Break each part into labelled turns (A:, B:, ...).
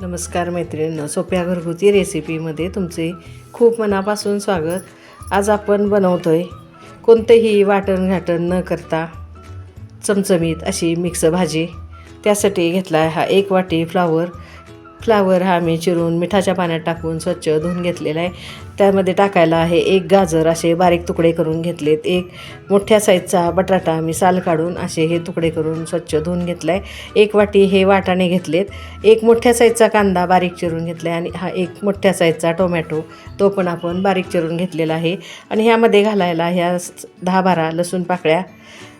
A: नमस्कार मैत्रिणींनो, सोप्या घरगुती रेसिपीमध्ये तुमचे खूप मनापासून स्वागत। आज आपण बनवतोय कोणतेही वाटण घाटण न करता चमचमीत अशी मिक्स भाजी। त्यासाठी घेतला आहे हा 1 वाटी फ्लावर हा मी चिरून मिठाच्या पाण्यात टाकून स्वच्छ धुवून घेतलेला आहे। त्यामध्ये टाकायला आहे 1 गाजर असे बारीक तुकडे करून घेतलेत, 1 मोठ्या साईजचा बटाटा मी साल काढून असे हे तुकडे करून स्वच्छ धुवून घेतला आहे। 1 वाटी हे वाटाणे घेतलेत, 1 मोठ्या साईजचा कांदा बारीक चिरून घेतला आहे आणि हा 1 मोठ्या साईजचा टोमॅटो तो पण आपण बारीक चिरून घेतलेला आहे। आणि ह्यामध्ये घालायला ह्या 10-12 लसूण पाकळ्या,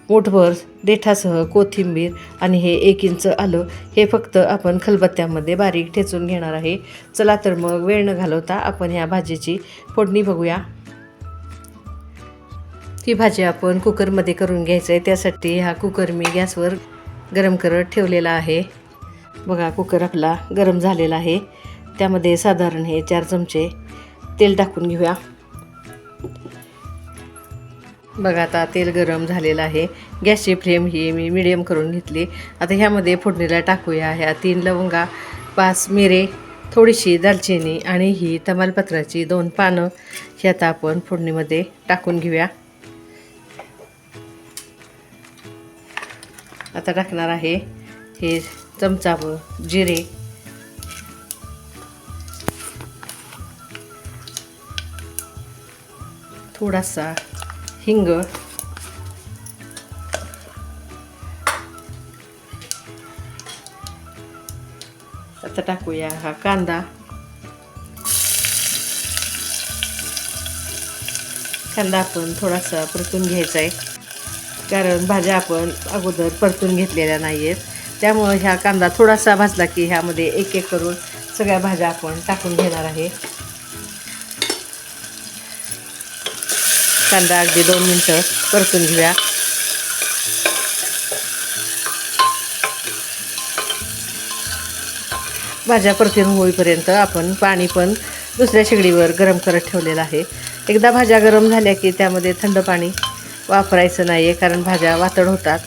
A: मूठभर देठासह कोथिंबीर आणि हे 1 इंच आलं हे फक्त आपण खलबत्त्यामध्ये बारीक ठेचून घेणार आहे। चला तर मग वेळ न घालवता आपण ह्या भाजीची फोडणी बघूया। ही भाजी आपण कुकरमध्ये करून घ्यायचं आहे। त्यासाठी हा कुकर मी गॅसवर गरम करत ठेवलेला आहे। बघा कुकर आपला गरम झालेला आहे। त्यामध्ये साधारण हे 4 चमचे तेल टाकून घेऊया। बघा आता तेल गरम झालेलं आहे। गॅसची फ्लेम ही मी मीडियम करून घेतली। आता ह्यामध्ये फोडणीला टाकूया ह्या 3 लवंगा, 5 मिरे, थोडीशी दालचिनी आणि ही तमालपत्राची 2 पानं ही आता आपण फोडणीमध्ये टाकून घेऊया। आता टाकणार आहे हे चमचाभर जिरे, थोडासा हिंग, आता टाकूया हा कांदा आपण थोडासा परतून घ्यायचा आहे, कारण भाज्या आपण अगोदर परतून घेतलेल्या नाही आहेत। त्यामुळे ह्या कांदा थोडासा भाजला की ह्यामध्ये एक एक करून सगळ्या भाज्या आपण टाकून घेणार आहे। कांदा अगदी 2 मिनिटं परतून घेऊया। भाज्या परतून होईपर्यंत आपण पाणी पण दुसऱ्या शेगडीवर गरम करत ठेवलेलं आहे। एकदा भाज्या गरम झाल्या की त्यामध्ये थंड पाणी वापरायचं नाही आहे, कारण भाज्या वातड होतात।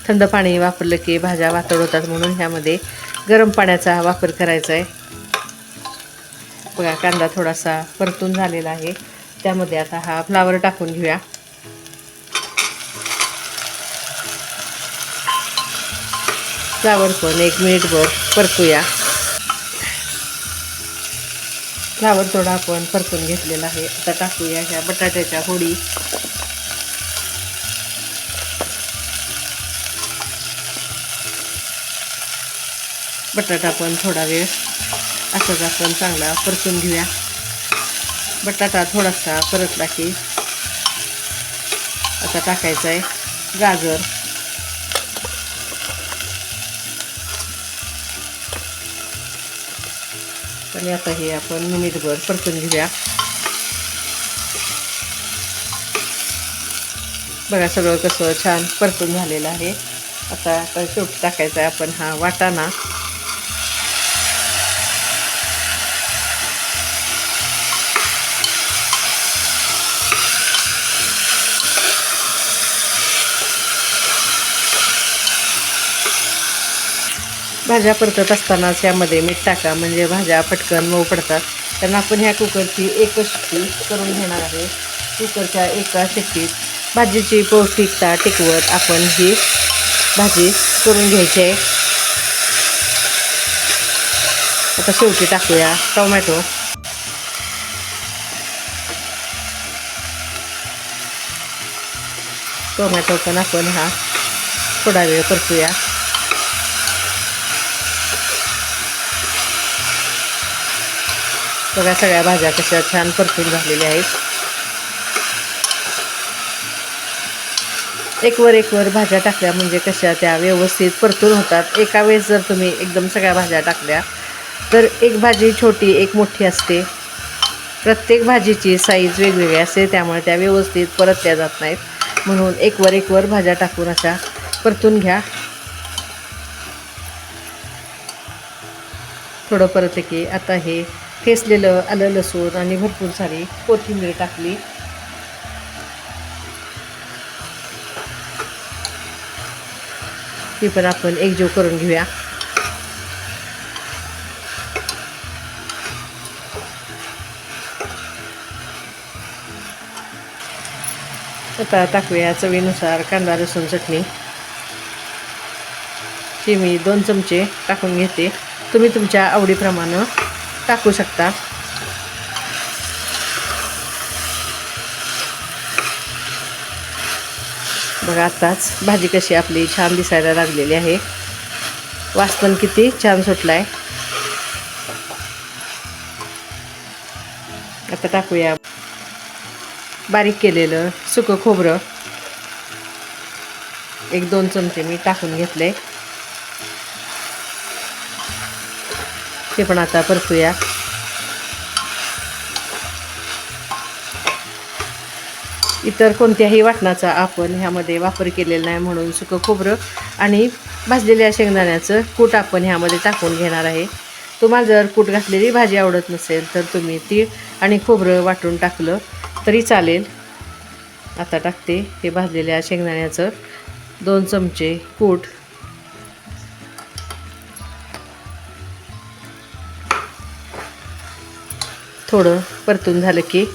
A: थंड पाणी वापरलं की भाज्या वातड होतात, म्हणून ह्यामध्ये गरम पाण्याचा वापर करायचा आहे। बघा कांदा थोडासा परतून झालेला आहे। त्यामध्ये आता हा फ्लावर टाकून घेऊया। फ्लावर पण 1 मिनिटभर परतूया। फ्लावर थोडा आपण परतून घेतलेला आहे। आता टाकूया ह्या बटाट्याच्या फोडी, बटाटा पण थोडा वेळ असंच आपण चांगला परतून घेऊया। बटाटा थोडासा परतला की आता टाकायचं आहे गाजर, आणि आता हे आपण मिनिटभर परतून घेऊया। बघा सगळं कसं छान परतून झालेलं आहे। आता शेवटी टाकायचा आहे आपण हा वाटाणा, भाज्या परतत असतानाच यामध्ये मीठ टाका, म्हणजे भाज्या पटकन मऊ पडतात। कारण आपण ह्या कुकरची एकच शिट्टी करून घेणार आहे। कुकरच्या एका शिट्टीत भाजीची पौष्टिकता टिकवत आपण ही भाजी करून घ्यायची आहे। आता शेवटी टाकूया टोमॅटो, पण आपण हा थोडा वेळ परतूया। बघा सगळ्या भाज्या कशा छान परतून झालेल्या आहेत। एकवर भाज्या टाकल्या म्हणजे कशा त्या व्यवस्थित परतून होतात। एका वेळेस जर तुम्ही एकदम सगळ्या भाज्या टाकल्या तर एक भाजी छोटी एक मोठी असते, प्रत्येक भाजीची साईज वेगवेगळी असते, त्यामुळे त्या व्यवस्थित परतल्या जात नाहीत। म्हणून एकवर भाज्या टाकून अशा परतून घ्या। थोडं परतलं की आता हे ठेचलेलं आलं लसूण आणि भरपूर सारी कोथिंबीर टाकली। ती पण आपण एकजीव करून घेऊया। आता टाकूया चवीनुसार कांदा लसूण चटणी. ही मी 2 चमचे टाकून घेते. तुम्ही तुमच्या आवडीप्रमाणे टाकू शकता. बघा आताच भाजी कशी आपली छान दिसायला लागलेली आहे. वास पण किती छान सुटला आहे. आता टाकूया बारीक केलेलं सुकं खोबरं. 1-2 चमचे मी टाकून घेतले. ते पण आता परतूया. इतर कोणत्याही वाटणाचा आपण ह्यामध्ये वापर केलेला नाही, म्हणून सुकं खोबरं आणि भाजलेल्या शेंगदाण्याचं कूट आपण ह्यामध्ये टाकून घेणार आहे. तुम्हाला जर कूट घातलेली भाजी आवडत नसेल तर तुम्ही तीळ आणि खोबरं वाटून टाकलं तरी चालेल. आता टाकते हे भाजलेल्या शेंगदाण्याचं 2 चमचे कूट. थोडं परतून झालं की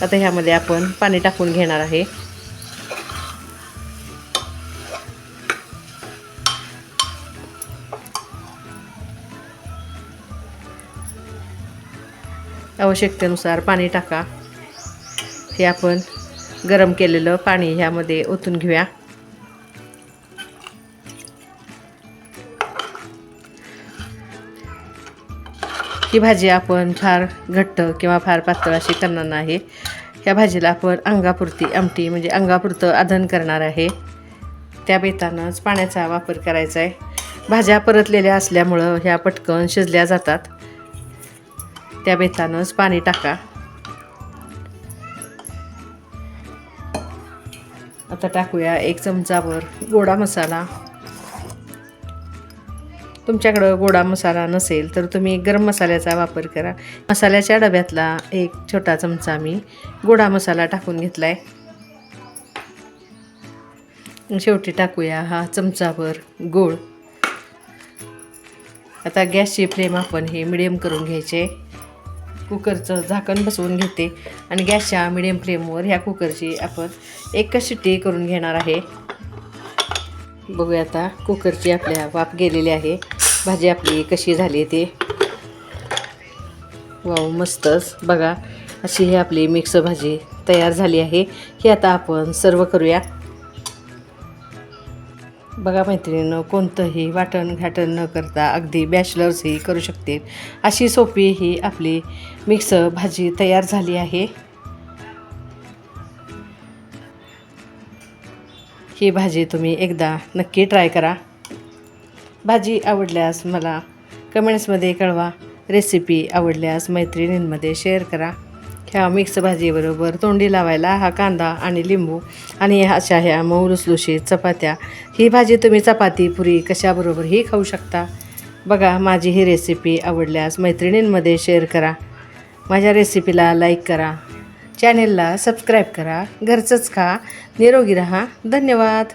A: आता ह्यामध्ये आपण पाणी टाकून घेणार आहे. आवश्यकतेनुसार पाणी टाका. हे आपण गरम केलेलं पाणी ह्यामध्ये ओतून घेऊया. ही भाजी आपण फार घट्ट किंवा फार पातळ अशी करणार नाही. ह्या भाजीला आपण अंगापुरती आमटी म्हणजे अंगापुरतं आधण करणार आहे. त्या बेतानंच पाण्याचा वापर करायचा आहे. भाज्या परतलेल्या असल्यामुळं ह्या पटकन शिजल्या जातात. त्या बेतानंच पाणी टाका. आता टाकूया 1 चमचाभर गोडा मसाला. तुमच्याकडं गोडा मसाला नसेल तर तुम्ही गरम मसाल्याचा वापर करा. मसाल्याच्या डब्यातला 1 छोटा चमचा मी गोडा मसाला टाकून घेतला आहे. शेवटी टाकूया हा चमचाभर गूळ. आता गॅसची फ्लेम आपण हे मिडियम करून घ्यायचे. कुकरचं झाकण बसवून घेते आणि गॅसच्या मिडियम फ्लेमवर ह्या कुकरची आपण 1 शिट्टी करून घेणार आहे. बघूया आता कुकरची आपल्या वाफ गेलेली आहे. भाजी आपली कशी झाली ते. वाव मस्तच. बघा अशी ही आपली मिक्स भाजी तयार झाली आहे. ही आता आपण सर्व करूया. बघा मैत्रिणींनो, कोणतंही वाटण घाटण न करता अगदी बॅचलर्सही करू शकतील अशी सोपी ही आपली मिक्स भाजी तयार झाली आहे. ही भाजी तुम्ही एकदा नक्की ट्राय करा. भाजी आवडल्यास मला कमेंट्समध्ये कळवा. रेसिपी आवडल्यास मैत्रिणींमध्ये शेअर करा. ह्या मिक्स भाजीबरोबर तोंडी लावायला हा कांदा आणि लिंबू आणि अशा ह्या मऊ लुसलुशीत चपात्या. ही भाजी तुम्ही चपाती पुरी कशाबरोबरही खाऊ शकता. बघा माझी ही रेसिपी आवडल्यास मैत्रिणींमध्ये शेअर करा. माझ्या रेसिपीला लाईक करा. चॅनेलला सबस्क्राईब करा. घरचंच खा, निरोगी राहा. धन्यवाद.